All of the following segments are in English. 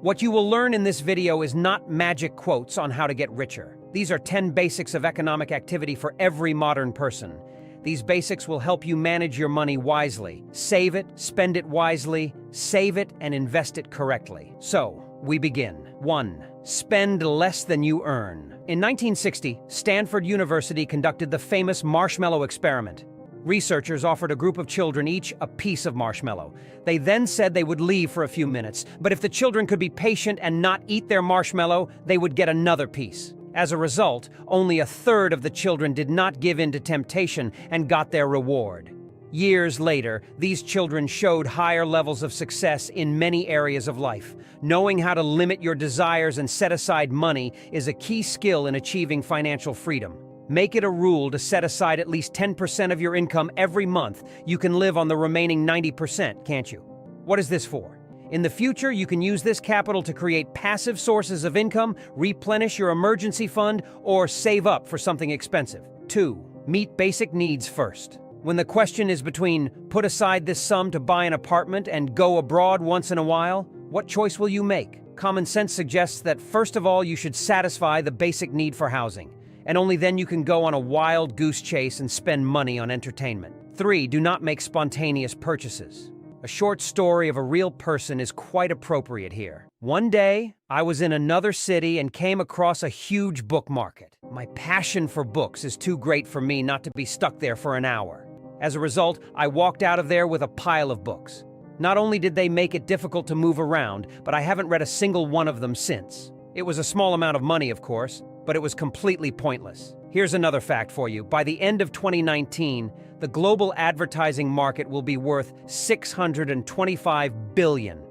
What you will learn in this video is not magic quotes on how to get richer. These are 10 basics of economic activity for every modern person. These basics will help you manage your money wisely. Save it, spend it wisely, save it, and invest it correctly. So, we begin. 1. Spend less than you earn. In 1960, Stanford University conducted the famous marshmallow experiment. Researchers offered a group of children each a piece of marshmallow. They then said they would leave for a few minutes, but if the children could be patient and not eat their marshmallow, they would get another piece. As a result, only a third of the children did not give in to temptation and got their reward. Years later, these children showed higher levels of success in many areas of life. Knowing how to limit your desires and set aside money is a key skill in achieving financial freedom. Make it a rule to set aside at least 10% of your income every month. You can live on the remaining 90%, can't you? What is this for? In the future, you can use this capital to create passive sources of income, replenish your emergency fund, or save up for something expensive. 2. Meet basic needs first. When the question is between put aside this sum to buy an apartment and go abroad once in a while, what choice will you make? Common sense suggests that first of all, you should satisfy the basic need for housing. And only then you can go on a wild goose chase and spend money on entertainment. 3. Do not make spontaneous purchases. A short story of a real person is quite appropriate here. One day, I was in another city and came across a huge book market. My passion for books is too great for me not to be stuck there for an hour. As a result, I walked out of there with a pile of books. Not only did they make it difficult to move around, but I haven't read a single one of them since. It was a small amount of money, of course, but it was completely pointless. Here's another fact for you. By the end of 2019, the global advertising market will be worth $625 billion.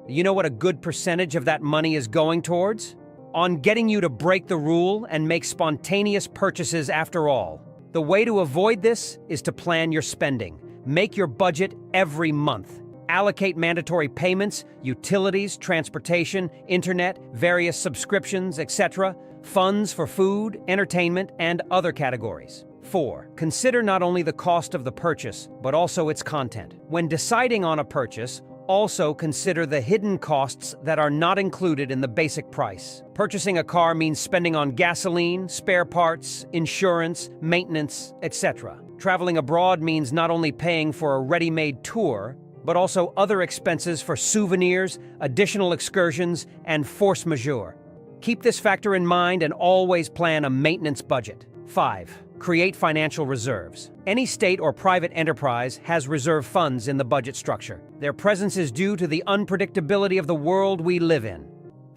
You know what a good percentage of that money is going towards? On getting you to break the rule and make spontaneous purchases after all. The way to avoid this is to plan your spending. Make your budget every month. Allocate mandatory payments, utilities, transportation, internet, various subscriptions, etc., funds for food, entertainment, and other categories. 4. Consider not only the cost of the purchase, but also its content. When deciding on a purchase, also consider the hidden costs that are not included in the basic price. Purchasing a car means spending on gasoline, spare parts, insurance, maintenance, etc. Traveling abroad means not only paying for a ready-made tour, but also other expenses for souvenirs, additional excursions, and force majeure. Keep this factor in mind and always plan a maintenance budget. 5. Create financial reserves. Any state or private enterprise has reserve funds in the budget structure. Their presence is due to the unpredictability of the world we live in.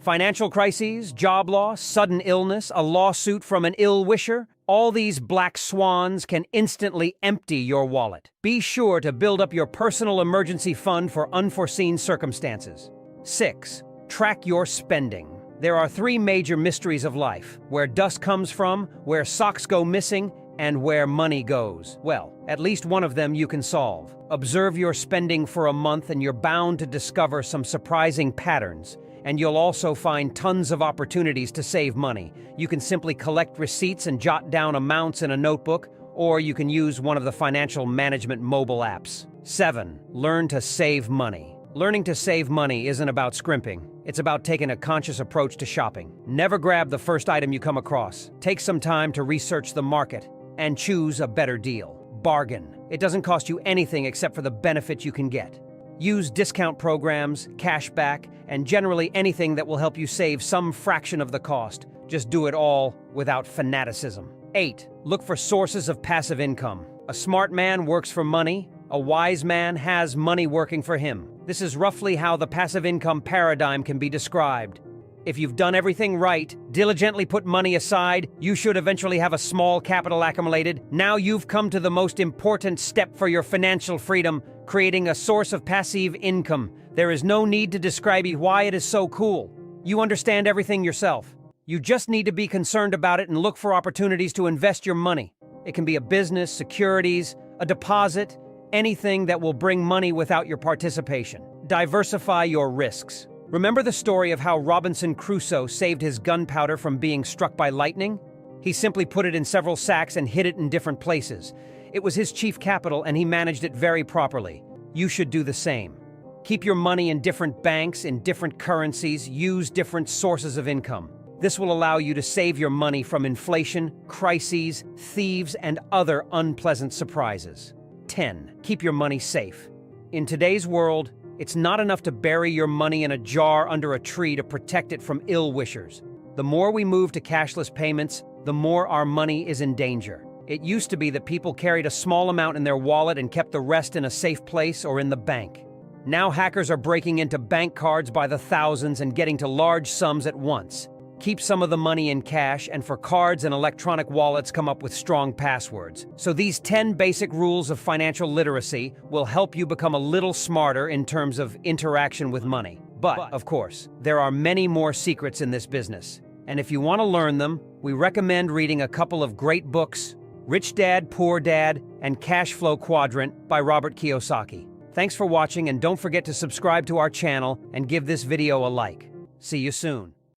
Financial crises, job loss, sudden illness, a lawsuit from an ill-wisher, all these black swans can instantly empty your wallet. Be sure to build up your personal emergency fund for unforeseen circumstances. 6. Track your spending. There are 3 major mysteries of life: where dust comes from, where socks go missing, and where money goes. Well, at least one of them you can solve. Observe your spending for a month and you're bound to discover some surprising patterns. And you'll also find tons of opportunities to save money. You can simply collect receipts and jot down amounts in a notebook, or you can use one of the financial management mobile apps. 7. Learn to save money. Learning to save money isn't about scrimping. It's about taking a conscious approach to shopping. Never grab the first item you come across. Take some time to research the market and choose a better deal. Bargain. It doesn't cost you anything except for the benefit you can get. Use discount programs, cashback, and generally anything that will help you save some fraction of the cost. Just do it all without fanaticism. 8. Look for sources of passive income. A smart man works for money. A wise man has money working for him. This is roughly how the passive income paradigm can be described. If you've done everything right, diligently put money aside, you should eventually have a small capital accumulated. Now you've come to the most important step for your financial freedom, creating a source of passive income. There is no need to describe why it is so cool. You understand everything yourself. You just need to be concerned about it and look for opportunities to invest your money. It can be a business, securities, a deposit, anything that will bring money without your participation. Diversify your risks. Remember the story of how Robinson Crusoe saved his gunpowder from being struck by lightning? He simply put it in several sacks and hid it in different places. It was his chief capital and he managed it very properly. You should do the same. Keep your money in different banks, in different currencies, use different sources of income. This will allow you to save your money from inflation, crises, thieves, and other unpleasant surprises. 10. Keep your money safe. In today's world, it's not enough to bury your money in a jar under a tree to protect it from ill-wishers. The more we move to cashless payments, the more our money is in danger. It used to be that people carried a small amount in their wallet and kept the rest in a safe place or in the bank. Now hackers are breaking into bank cards by the thousands and getting to large sums at once. Keep some of the money in cash, and for cards and electronic wallets, come up with strong passwords. So these 10 basic rules of financial literacy will help you become a little smarter in terms of interaction with money. But, of course, there are many more secrets in this business. And if you want to learn them, we recommend reading a couple of great books, Rich Dad, Poor Dad, and Cash Flow Quadrant by Robert Kiyosaki. Thanks for watching, and don't forget to subscribe to our channel and give this video a like. See you soon.